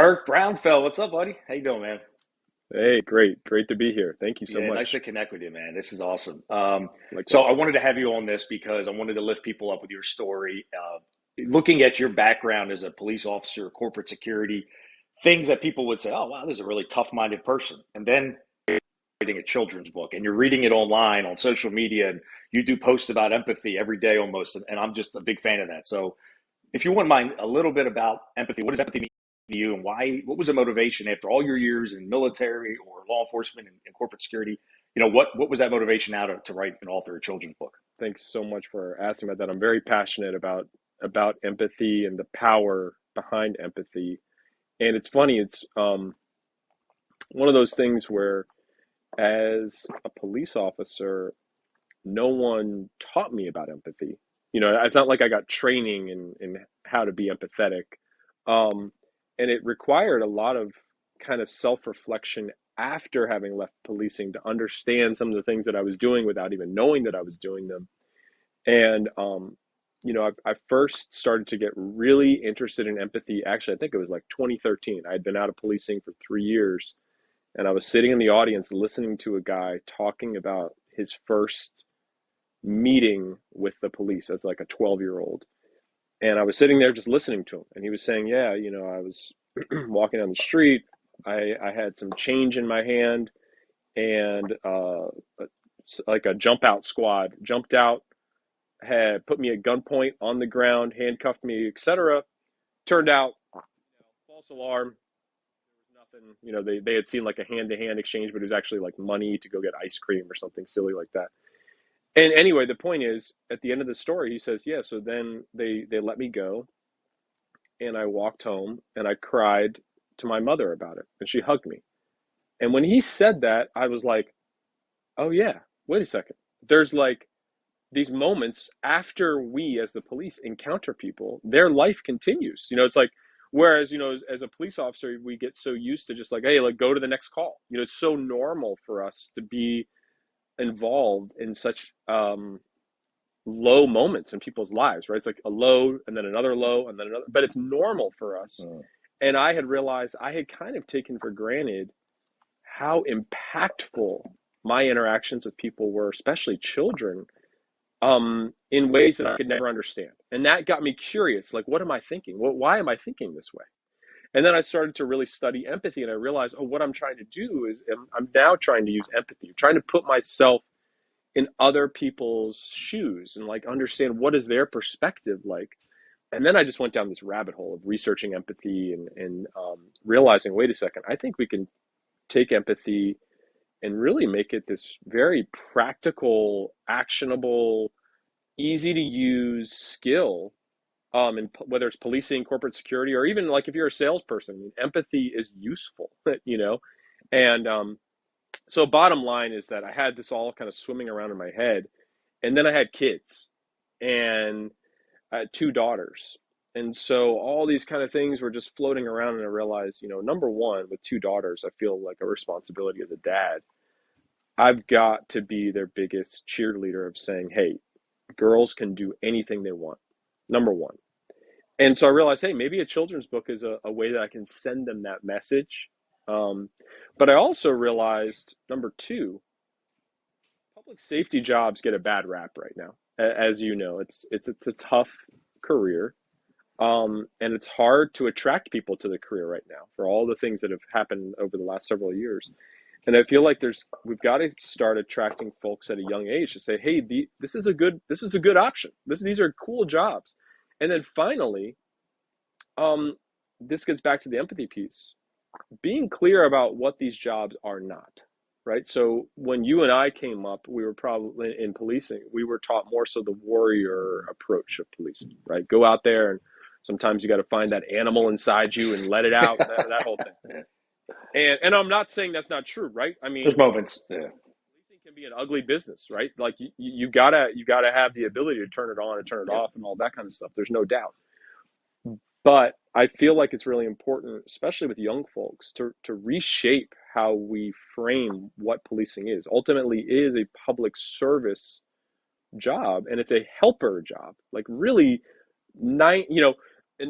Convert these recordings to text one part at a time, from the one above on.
Burke Brownfeld, what's up, buddy? How you doing, man? Hey, great to be here. Thank you so Yeah, nice to much. connect with you, man. This is awesome. So Likewise. I wanted to have you on this because I wanted to lift people up with your story. Looking at your background as a police officer, corporate security, things that people would say, "Oh, wow, this is a really tough-minded person," and then reading a children's book, and you're reading it online on social media, and you do posts about empathy every day almost, and I'm just a big fan of that. So if you wouldn't mind a little bit about empathy, what does empathy mean to you, and why? What was the motivation after all your years in military or law enforcement and corporate security? What was that motivation now to write and author a children's book? Thanks so much for asking about that. I'm very passionate about empathy and the power behind empathy. And it's funny, it's one of those things where as a police officer, no one taught me about empathy. It's not like I got training in how to be empathetic. Um, and it required a lot of kind of self-reflection after having left policing to understand some of the things that I was doing without even knowing that I was doing them. And I first started to get really interested in empathy. Actually, I think it was like 2013. I had been out of policing for 3 years, and I was sitting in the audience listening to a guy talking about his first meeting with the police as like a 12-year-old. And I was sitting there just listening to him, and he was saying, "Yeah, I was walking down the street. I had some change in my hand, and like a jump out squad jumped out, had put me at gunpoint on the ground, handcuffed me, etc. Turned out, false alarm. There was nothing. They had seen like a hand to hand exchange, but it was actually like money to go get ice cream or something silly like that." And anyway, the point is, at the end of the story, he says, "Yeah." So then they let me go, and I walked home, and I cried to my mother about it, and she hugged me. And when he said that, I was like, "Oh yeah, wait a second. There's like these moments after we as the police encounter people, their life continues. It's like, whereas, as a police officer, we get so used to just like, hey, like go to the next call. It's so normal for us to be involved in such low moments in people's lives, right? It's like a low and then another low and then another, but it's normal for us. Mm. And I had realized I had kind of taken for granted how impactful my interactions with people were, especially children, in ways that I could never understand. And that got me curious, like, what am I thinking? Why am I thinking this way? And then I started to really study empathy, and I realized, oh, what I'm trying to do is I'm now trying to use empathy, trying to put myself in other people's shoes and like understand what is their perspective like. And then I just went down this rabbit hole of researching empathy and realizing, wait a second, I think we can take empathy and really make it this very practical, actionable, easy to use skill, and whether it's policing, corporate security, or even like if you're a salesperson, empathy is useful, and so bottom line is that I had this all kind of swimming around in my head, and then I had kids, and I had two daughters, and so all these kind of things were just floating around, and I realized, number one, with two daughters, I feel like a responsibility as a dad. I've got to be their biggest cheerleader of saying, hey, girls can do anything they want, number one. And so I realized, hey, maybe a children's book is a way that I can send them that message. Um, but I also realized, number two, public safety jobs get a bad rap right now. As you know, it's a tough career, and it's hard to attract people to the career right now for all the things that have happened over the last several years. And I feel like we've got to start attracting folks at a young age to say, hey, this is a good option. These are cool jobs. And then finally, um, this gets back to the empathy piece. Being clear about what these jobs are not, right? So when you and I came up, we were probably in policing. We were taught more so the warrior approach of policing, right? Go out there, and sometimes you got to find that animal inside you and let it out. That whole thing. And I'm not saying that's not true, right? I There's mean, moments. Yeah. policing can be an ugly business, right? Like you gotta have the ability to turn it on and turn it Yep. off and all that kind of stuff. There's no doubt. But I feel like it's really important, especially with young folks, to reshape how we frame what policing is. Ultimately, it is a public service job, and it's a helper job. Like really, and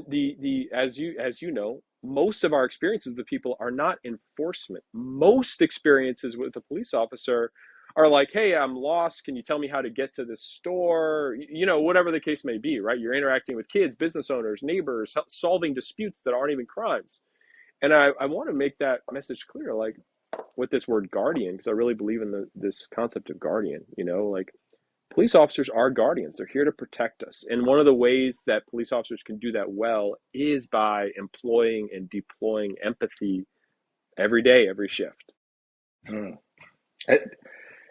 the as you know, most of our experiences with people are not enforcement. Most experiences with a police officer are like, hey, I'm lost. Can you tell me how to get to this store? Whatever the case may be, right? You're interacting with kids, business owners, neighbors, solving disputes that aren't even crimes. And I want to make that message clear, like with this word guardian, because I really believe in this concept of guardian, like police officers are guardians. They're here to protect us. And one of the ways that police officers can do that well is by employing and deploying empathy every day, every shift. Mm.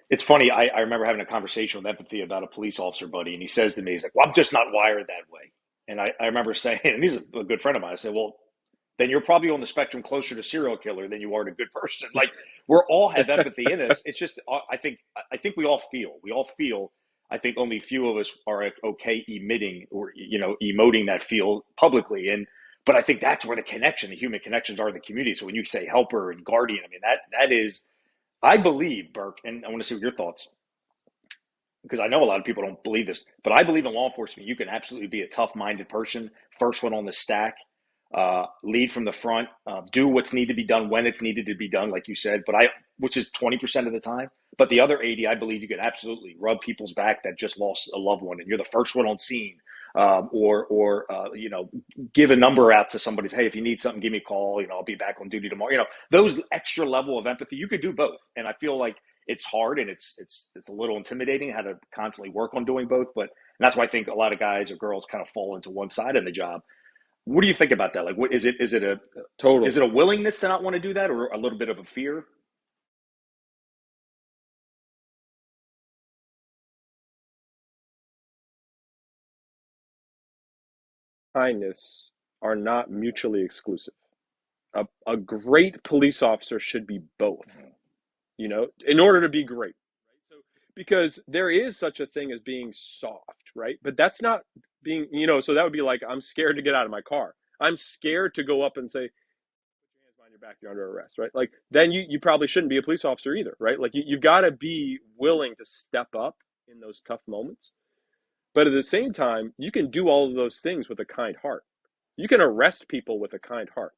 It's funny. I remember having a conversation with empathy about a police officer buddy, and he says to me, he's like, "Well, I'm just not wired that way." And I remember saying, and he's a good friend of mine. I said, "Well, then you're probably on the spectrum closer to serial killer than you are to good person." Like we're all have empathy in us. It's just I think we all feel. We all feel. I think only few of us are okay emitting or emoting that feel publicly. But I think that's where the human connections are in the community. So when you say helper and guardian, I mean that is I believe, Burke, and I want to see what your thoughts, because I know a lot of people don't believe this, but I believe in law enforcement. You can absolutely be a tough-minded person, first one on the stack, lead from the front, do what's needed to be done when it's needed to be done, like you said. Which is 20% of the time. But the other 80, I believe you can absolutely rub people's back that just lost a loved one, and you're the first one on scene, or give a number out to somebody. Hey, if you need something, give me a call. I'll be back on duty tomorrow. Those extra level of empathy, you could do both, and I feel like it's hard and it's a little intimidating how to constantly work on doing both. But and that's why I think a lot of guys or girls kind of fall into one side of the job. What do you think about that? Like, what is it? Is it Totally. a willingness to not want to do that, or a little bit of a fear? Kindness are not mutually exclusive. A great police officer should be both, in order to be great. So, because there is such a thing as being soft, right? But that's not being, so that would be like, I'm scared to get out of my car. I'm scared to go up and say, put your hands behind your back, you're under arrest, right? Like, then you probably shouldn't be a police officer either, right? Like, you've got to be willing to step up in those tough moments. But at the same time, you can do all of those things with a kind heart. You can arrest people with a kind heart.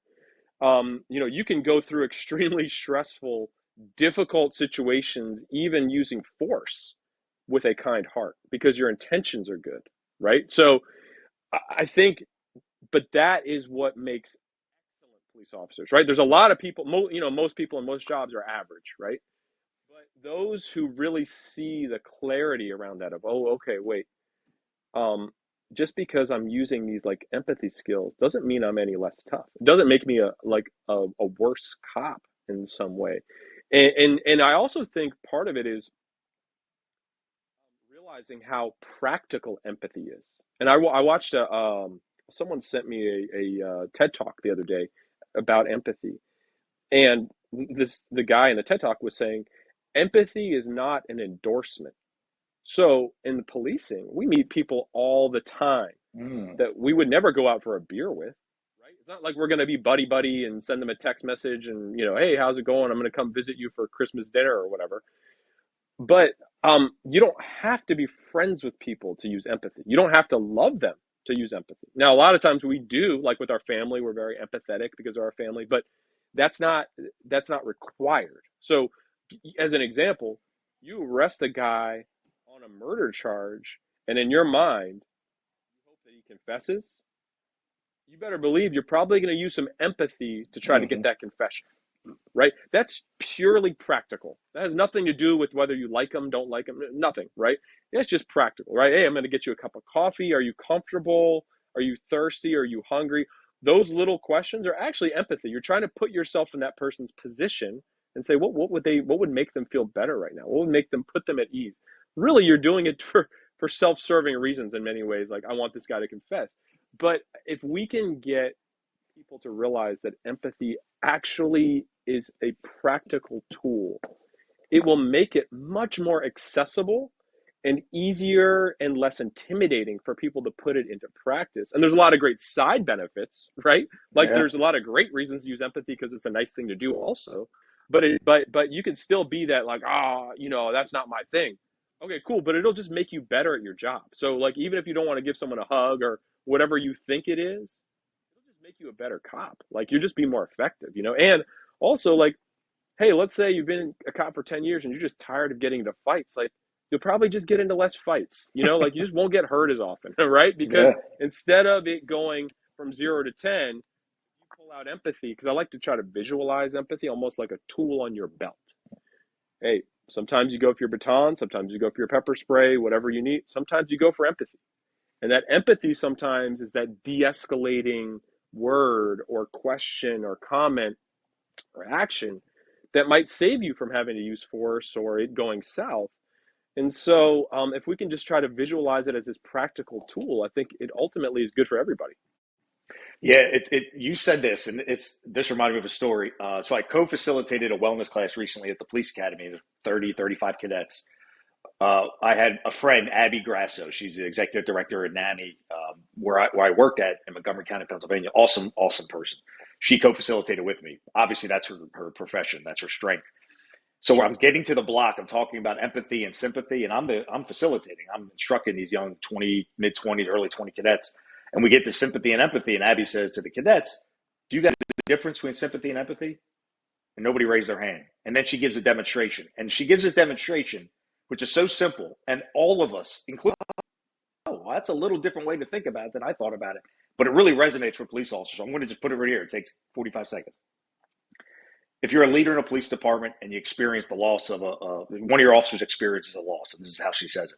You can go through extremely stressful, difficult situations, even using force with a kind heart because your intentions are good, right? So I think, but that is what makes excellent police officers, right? There's a lot of people, most people in most jobs are average, right? But those who really see the clarity around that of, oh, okay, wait, um, just because I'm using these like empathy skills doesn't mean I'm any less tough. It doesn't make me a worse cop in some way. And I also think part of it is realizing how practical empathy is. And I watched someone sent me a TED talk the other day about empathy, and the guy in the TED talk was saying empathy is not an endorsement. So in the policing, we meet people all the time Mm. that we would never go out for a beer with, right? It's not like we're going to be buddy buddy and send them a text message and, hey, how's it going? I'm going to come visit you for Christmas dinner or whatever. But you don't have to be friends with people to use empathy. You don't have to love them to use empathy. Now, a lot of times we do, like with our family, we're very empathetic because of our family, but that's not that's not required. So, as an example, you arrest a guy on a murder charge, and in your mind, you hope that he confesses. You better believe you're probably going to use some empathy to try to get Hmm. that confession, right? That's purely practical. That has nothing to do with whether you like them, don't like them, nothing, right? It's just practical, right? Hey, I'm going to get you a cup of coffee. Are you comfortable? Are you thirsty? Are you hungry? Those little questions are actually empathy. You're trying to put yourself in that person's position and say, what would make them feel better right now? What would make them put them at ease? Really, you're doing it for self-serving reasons in many ways. Like, I want this guy to confess. But if we can get people to realize that empathy actually is a practical tool, it will make it much more accessible and easier and less intimidating for people to put it into practice. And there's a lot of great side benefits, right? Like Yeah. there's a lot of great reasons to use empathy because it's a nice thing to do also. But you can still be that like, that's not my thing. Okay, cool, but it'll just make you better at your job. So like even if you don't want to give someone a hug or whatever you think it is, make you a better cop. Like you're just being more effective, you know? And also like, hey, let's say you've been a cop for 10 years and you're just tired of getting into fights. Like you'll probably just get into less fights, you know, like you just won't get hurt as often, right? Because Yeah. instead of it going from 0 to 10, you pull out empathy, because I like to try to visualize empathy almost like a tool on your belt. Hey, sometimes you go for your baton, sometimes you go for your pepper spray, whatever you need. Sometimes you go for empathy. And that empathy sometimes is that de-escalating word or question or comment or action that might save you from having to use force or it going south. And so, if we can just try to visualize it as this practical tool, I think it ultimately is good for everybody. Yeah, you said this, and this reminded me of a story. So I co-facilitated a wellness class recently at the police academy. There's 30, 35 cadets. I had a friend, Abby Grasso. She's the executive director at NAMI, where I worked at in Montgomery County, Pennsylvania. Awesome, awesome person. She co-facilitated with me. Obviously, that's her profession. That's her strength. So I'm getting to the block. I'm talking about empathy and sympathy, and I'm facilitating. I'm instructing these young 20, mid 20s, early 20 cadets, and we get to sympathy and empathy. And Abby says to the cadets, "Do you guys know the difference between sympathy and empathy?" And nobody raised their hand. And then she gives a demonstration, and she gives this demonstration, which is so simple, and all of us, including, oh, well, that's a little different way to think about it than I thought about it, but it really resonates for police officers. So I'm going to just put it right here. It takes 45 seconds. If you're a leader in a police department and you experience the loss of one of your officers experiences a loss, and this is how she says it.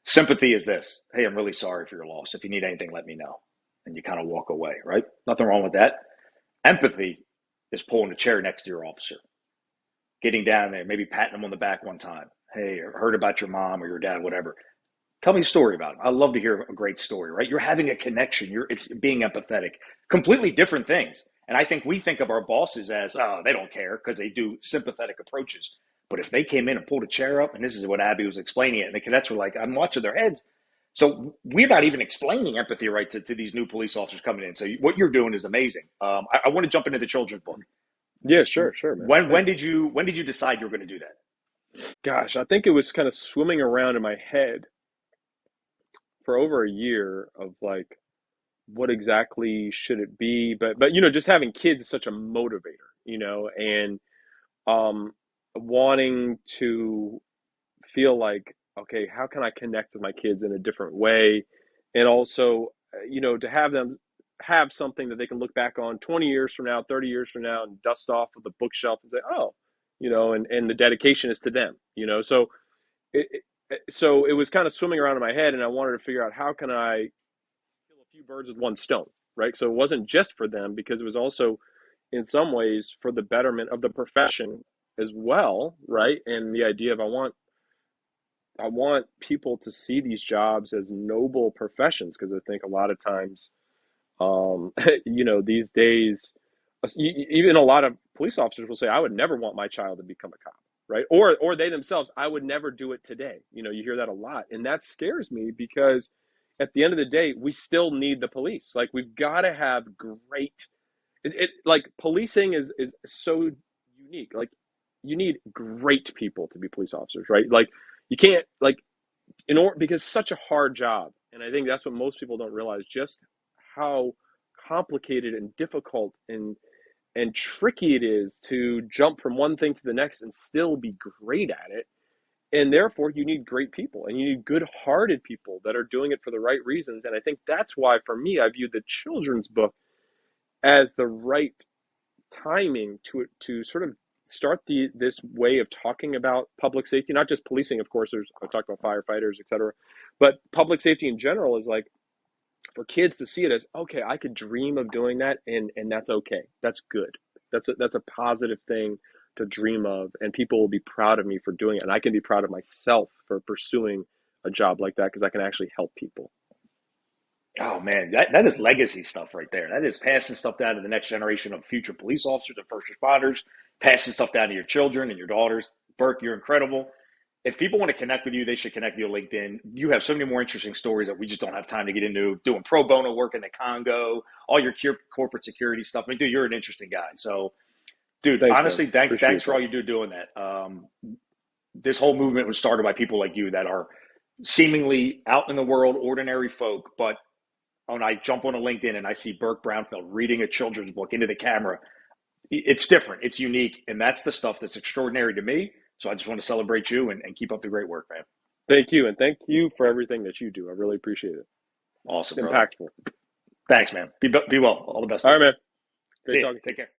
Sympathy is this: "Hey, I'm really sorry for your loss. If you need anything, let me know." And you kind of walk away, right? Nothing wrong with that. Empathy is pulling a chair next to your officer, getting down there, maybe patting them on the back one time. "Hey, I heard about your mom or your dad, whatever. Tell me a story about it." I love to hear a great story, right? You're having a connection. It's being empathetic. Completely different things. And I think we think of our bosses as, oh, they don't care because they do sympathetic approaches. But if they came in and pulled a chair up, and this is what Abby was explaining it, and the cadets were like, I'm watching their heads. So we're not even explaining empathy right to these new police officers coming in. So what you're doing is amazing. I want to jump into the children's book. Yeah, sure, man. When Thanks. did you decide you were going to do that? Gosh, I think it was kind of swimming around in my head for over a year of like, what exactly should it be? But just having kids is such a motivator, and um, wanting to feel like, okay, how can I connect with my kids in a different way? And also, to have them have something that they can look back on 20 years from now, 30 years from now, and dust off of the bookshelf and say, oh, and the dedication is to them, So it was kind of swimming around in my head, and I wanted to figure out how can I kill a few birds with one stone, right? So it wasn't just for them, because it was also in some ways for the betterment of the profession as well, right? And the idea of I want people to see these jobs as noble professions, because I think a lot of times, these days, even a lot of police officers will say, "I would never want my child to become a cop," right? Or they themselves, "I would never do it today." You hear that a lot, and that scares me, because at the end of the day, we still need the police. Like we've got to have great. Like policing is so unique. Like you need great people to be police officers, right? Like you can't like because it's such a hard job, and I think that's what most people don't realize, just how complicated and difficult and tricky it is to jump from one thing to the next and still be great at it. And therefore you need great people, and you need good-hearted people that are doing it for the right reasons. And I think that's why, for me, I view the children's book as the right timing to sort of start this way of talking about public safety, not just policing. Of course, I talked about firefighters, et cetera, but public safety in general is like, for kids to see it as, okay, I could dream of doing that, and that's okay. That's good. That's a positive thing to dream of, and people will be proud of me for doing it, and I can be proud of myself for pursuing a job like that, because I can actually help people. Oh man, that is legacy stuff right there. That is passing stuff down to the next generation of future police officers and first responders, passing stuff down to your children and your daughters. Burke, you're incredible. If people want to connect with you, they should connect with you on LinkedIn. You have so many more interesting stories that we just don't have time to get into. Doing pro bono work in the Congo, all your corporate security stuff. I mean, dude, you're an interesting guy. So, dude, Thanks, man. honestly, thanks Appreciate for all that. you do doing that. This whole movement was started by people like you that are seemingly out in the world, ordinary folk, but when I jump on a LinkedIn and I see Burke Brownfeld reading a children's book into the camera, it's different. It's unique. And that's the stuff that's extraordinary to me. So I just want to celebrate you and keep up the great work, man. Thank you. And thank you for everything that you do. I really appreciate it. Awesome, It's brother. impactful. Thanks, man. Be well. All the best All to right, you. man. See Great you. talking to you. Take care.